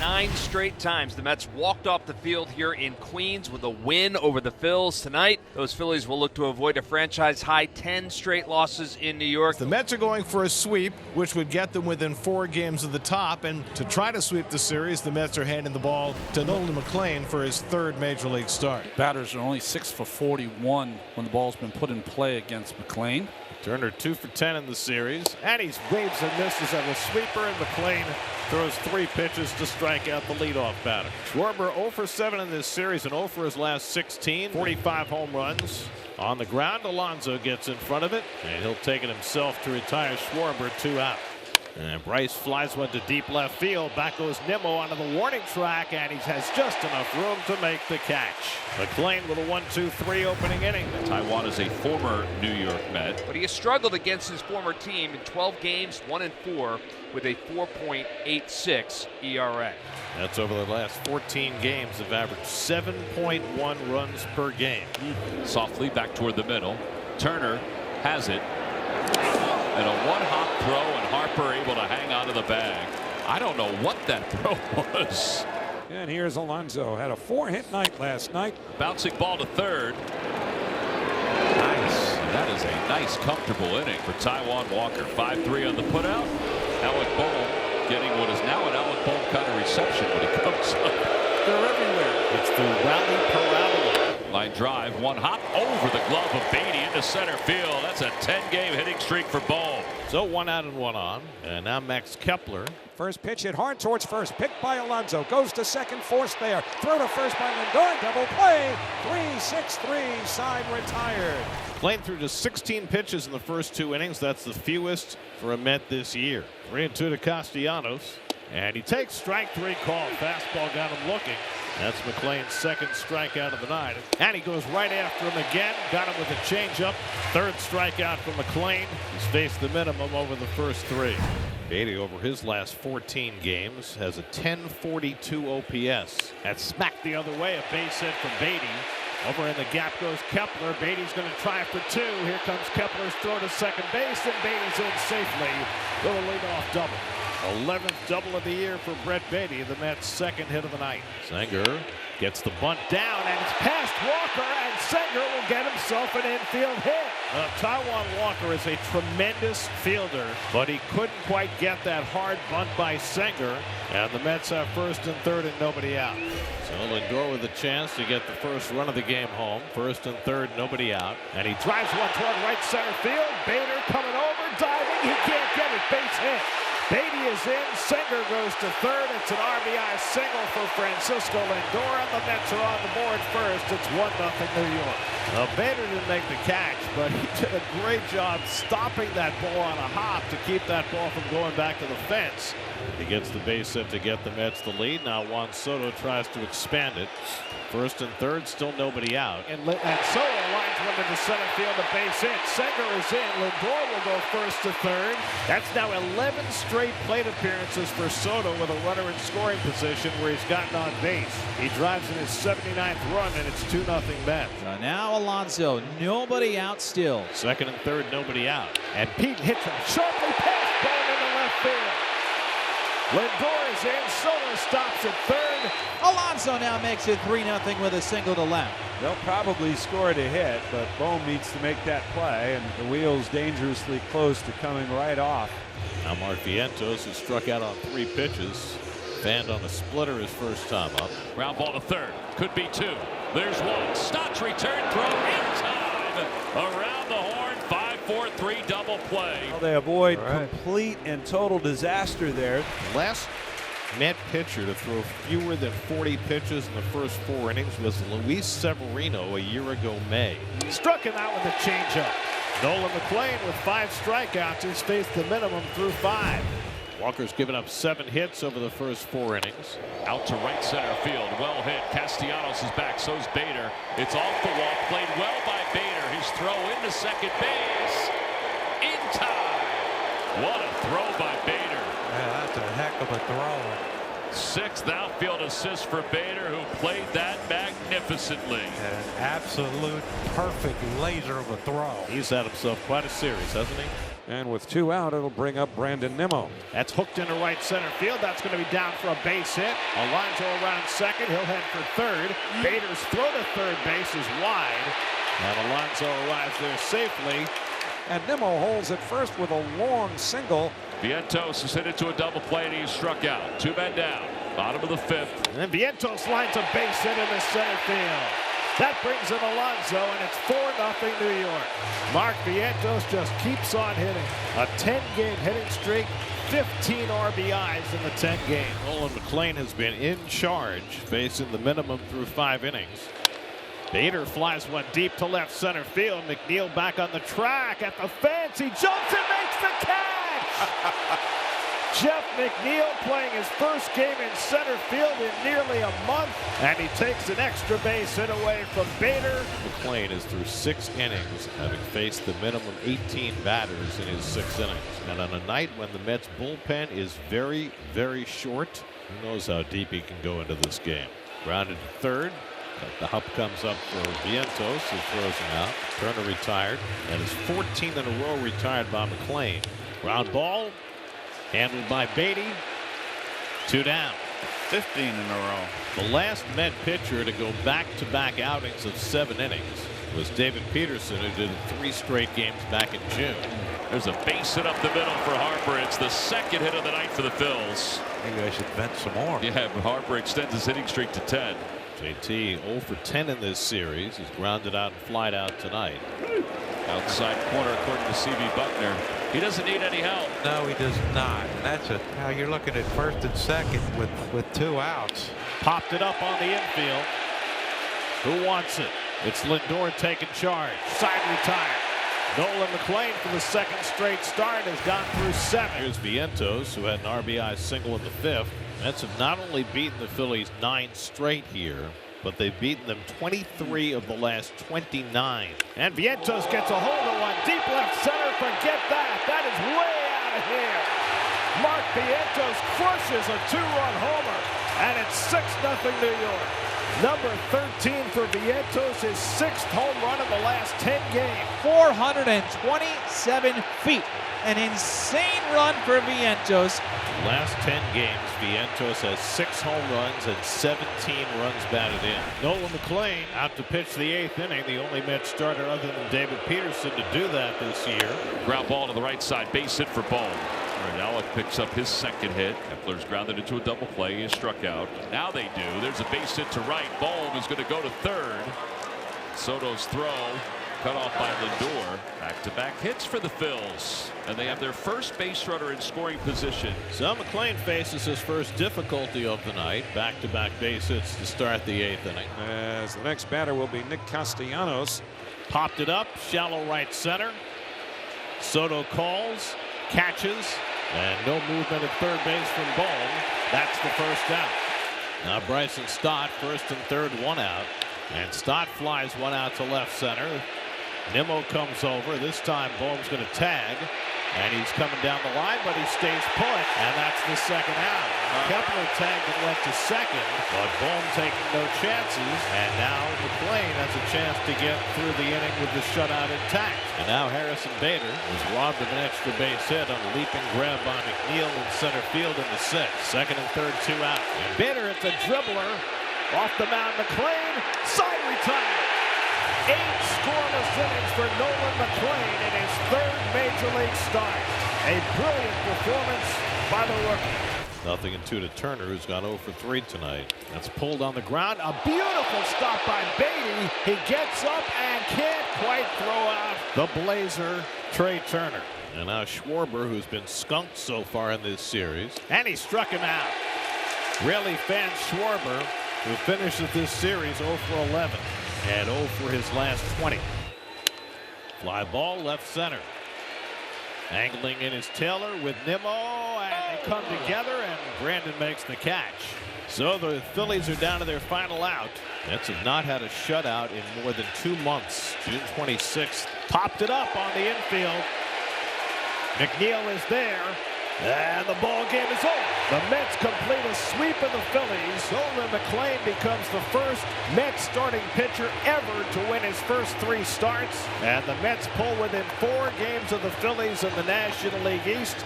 9 straight times the Mets walked off the field here in Queens with a win over the Phillies tonight. Those Phillies will look to avoid a franchise-high 10 straight losses in New York. The Mets are going for a sweep, which would get them within 4 games of the top. And to try to sweep the series, the Mets are handing the ball to Nolan McLean for his 3rd Major League start. Batters are only 6 for 41 when the ball's been put in play against McLean. Turner 2 for 10 in the series, and he waves and misses at a sweeper, and McLean throws 3 pitches to strike out the leadoff batter. Schwarber 0 for 7 in this series and 0 for his last 16, 45 home runs. On the ground, Alonso gets in front of it, and he'll take it himself to retire Schwarber 2 out. And Bryce flies one to deep left field. Back goes Nimmo onto the warning track, and he has just enough room to make the catch. McLean with a 1-2-3 opening inning. Taijuan is a former New York Met. But he has struggled against his former team in 12 games, 1-4, with a 4.86 ERA. That's over the last 14 games. They've averaged 7.1 runs per game. Softly back toward the middle. Turner has it. And a one-hop throw, and Harper able to hang on to the bag. I don't know what that throw was. And here's Alonso. Had a 4-hit night last night. Bouncing ball to third. Nice. And that is a nice, comfortable inning for Taijuan Walker. 5-3 on the putout. Alec Bohm getting what is now an Alec Bohm kind of reception when he comes up. They're everywhere. It's the rally parabola. Line drive, one hop over the glove of Beatty into center field. That's a 10-game hitting streak for Bohm. So 1 out and 1 on. And now Max Kepler. First pitch hit hard towards first. Picked by Alonso. Goes to second. Forced there. Throw to first by Lindor. Double play. 3-6-3. Side retired. Playing through just 16 pitches in the first 2 innings. That's the fewest for a Met this year. 3-2 to Castellanos. And he takes strike 3 call. Fastball got him looking. That's McLean's 2nd strikeout of the night. And he goes right after him again. Got him with a changeup. 3rd strikeout for McLean. He's faced the minimum over the first 3. Beatty over his last 14 games has a 1042 OPS. That's smacked the other way. A base hit from Beatty. Over in the gap goes Kepler. Beatty's going to try for 2. Here comes Kepler's throw to second base, and Beatty's in safely with a leadoff double. 11th double of the year for Brett Beatty, the Mets' 2nd hit of the night. Sanger gets the bunt down, and it's past Walker, and Sanger will get himself an infield hit. Taijuan Walker is a tremendous fielder, but he couldn't quite get that hard bunt by Sanger, and the Mets have 1st and 3rd and nobody out. So Lindor with a chance to get the first run of the game home. 1st and 3rd, nobody out. And he drives one toward right center field. Bader coming over, diving. He can't get it. Base hit. Beatty is in. Sanger goes to 3rd. It's an RBI single for Francisco Lindor, and the Mets are on the board first. It's 1-0 New York. Bader didn't make the catch, but he did a great job stopping that ball on a hop to keep that ball from going back to the fence. He gets the base hit to get the Mets the lead. Now Juan Soto tries to expand it. 1st and 3rd, still nobody out. And Soto lines one into center field, a base hit. Sanger is in. Lindor will go 1st to 3rd. That's now 11 straight plate appearances for Soto with a runner in scoring position where he's gotten on base. He drives in his 79th run, and it's 2-0 Mets. Now Alonso, nobody out still. 2nd and 3rd, nobody out. And Pete hits him sharply past Bohm into left field. Lindor is in. Soto stops at 3rd. Alonso now makes it 3-0 with a single to left. They'll probably score to hit, but Bohm needs to make that play, and the wheel's dangerously close to coming right off. Now Mark Vientos, who struck out on 3 pitches, fanned on a splitter his first time up. Ground ball to 3rd. Could be 2. There's 1. Stotts return throw in time. Around the horn. 5-4-3 double play. Well, they avoid complete and total disaster there. Last Met pitcher to throw fewer than 40 pitches in the first 4 innings was Luis Severino a year ago May. Struck him out with a changeup. Nolan McLean with 5 strikeouts. He's faced the minimum through 5. Walker's given up 7 hits over the first 4 innings. Out to right center field. Well hit. Castellanos is back. So's Bader. It's off the wall. Played well by Bader. His throw into second base. In time. What a throw by Bader. Yeah, that's a heck of a throw. 6th outfield assist for Bader, who played that magnificently. An absolute perfect laser of a throw. He's had himself quite a series, hasn't he? And with 2 out, it'll bring up Brandon Nimmo. That's hooked into right center field. That's going to be down for a base hit. Alonso around second. He'll head for third. Bader's throw to third base is wide. And Alonso arrives there safely. And Nimmo holds at first with a long single. Vientos has hit it to a double play and he's struck out. 2 men down. Bottom of the 5th. And then Vientos lines a base hit in the center field. That brings in Alonso, and it's 4-0 New York. Mark Vientos just keeps on hitting. A 10-game hitting streak, 15 RBIs in the 10 games. Nolan McLean has been in charge, facing the minimum through 5 innings. Bader flies one deep to left center field. McNeil back on the track at the fence. He jumps and makes the catch! Jeff McNeil playing his first game in center field in nearly a month, and he takes an extra base hit away from Bader. McLean is through 6 innings, having faced the minimum 18 batters in his 6 innings. And on a night when the Mets bullpen is very, very short, who knows how deep he can go into this game. Grounded to third. The hop comes up for Vientos, who throws him out. Turner retired. That is 14 in a row retired by McLean. Ground ball. Handled by Beatty. 2 down. 15 in a row. The last Met pitcher to go back-to-back outings of 7 innings was David Peterson, who did 3 straight games back in June. There's a base hit up the middle for Harper. It's the 2nd hit of the night for the Phils. Maybe I should vent some more. Yeah, but Harper extends his hitting streak to 10. JT 0 for 10 in this series. He's grounded out and flied out tonight. Outside corner, according to C.B. Buckner. He doesn't need any help. No, he does not. And that's it. Now you're looking at first and second with 2 outs. Popped it up on the infield. Who wants it? It's Lindor taking charge. Side retired. Nolan McLean for the 2nd straight start has gone through 7. Here's Vientos, who had an RBI single in the 5th. Mets have not only beaten the Phillies 9 straight here, but they've beaten them 23 of the last 29. And Vientos gets a hold of one. Deep left center. Forget that. That is way out of here. Mark Vientos crushes a 2-run homer. And it's 6-0 New York. Number 13 for Vientos, his 6th home run in the last 10 games. 427 feet. An insane run for Vientos. Last 10 games, Vientos has 6 home runs and 17 runs batted in. Nolan McLean out to pitch the 8th inning, the only Mets starter other than David Peterson to do that this year. Ground ball to the right side, base hit for Bohm. Alec picks up his 2nd hit. Kepler's grounded into a double play. He is struck out. Now they do. There's a base hit to right. Bohm is going to go to third. Soto's throw cut off by Lindor. Back-to-back hits for the Phils. And they have their first base runner in scoring position. So McLean faces his first difficulty of the night. Back-to-back base hits to start the 8th inning. As the next batter will be Nick Castellanos. Popped it up. Shallow right center. Soto calls. Catches. And no movement at third base from Bohm. That's the first out. Now Bryson Stott, 1st and 3rd, 1 out. And Stott flies 1 out to left center. Nimmo comes over. This time Bohm's going to tag. And he's coming down the line, but he stays put. And that's the 2nd out. Kepler tagged and went to 2nd, but Bohm taking no chances. And now McLean has a chance to get through the inning with the shutout intact. And now Harrison Bader was robbed of an extra base hit on a leaping grab by McNeil in center field in the 6th. 2nd and 3rd, 2 out. And Bader, it's a dribbler. Off the mound, McLean, side retired. 8 scoreless innings for Nolan McLean in his 3rd Major League start. A brilliant performance by the rookie. 0-2 to Turner, who's gone 0 for 3 tonight. That's pulled on the ground. A beautiful stop by Beatty. He gets up and can't quite throw out the Blazer, Trey Turner. And now Schwarber, who's been skunked so far in this series. And he struck him out. Really fans Schwarber, who finishes this series 0 for 11. And 0 for his last 20. Fly ball left center. Angling in is Taylor with Nimmo, and they come together, and Brandon makes the catch. So the Phillies are down to their final out. Mets have not had a shutout in more than 2 months. June 26th. Popped it up on the infield. McNeil is there. And the ball game is over. The Mets complete a sweep of the Phillies. Nolan McLean becomes the first Mets starting pitcher ever to win his first 3 starts. And the Mets pull within 4 games of the Phillies in the National League East.